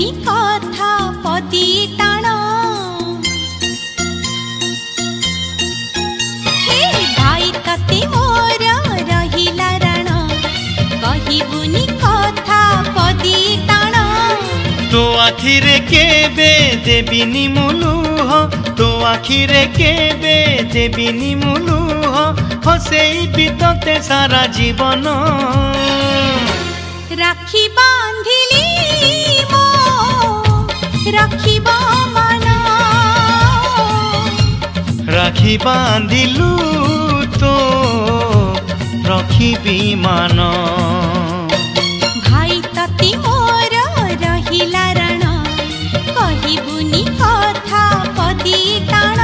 कहबुनी कथा पदी टाण हे भाई तते मोर रहिला राण कहबुनी कथा पदी टाण तो आखिरे केबे देबिनी मुलुह तो आखिरे केबे देबिनी मुलुह हसेई बितते सारा जीवन राखी बांधिली मो राखिब मन राखी बांधिलु तो रखिबी मान भाई तते मोर रहिला राण कहबुनी कथा पदी टाण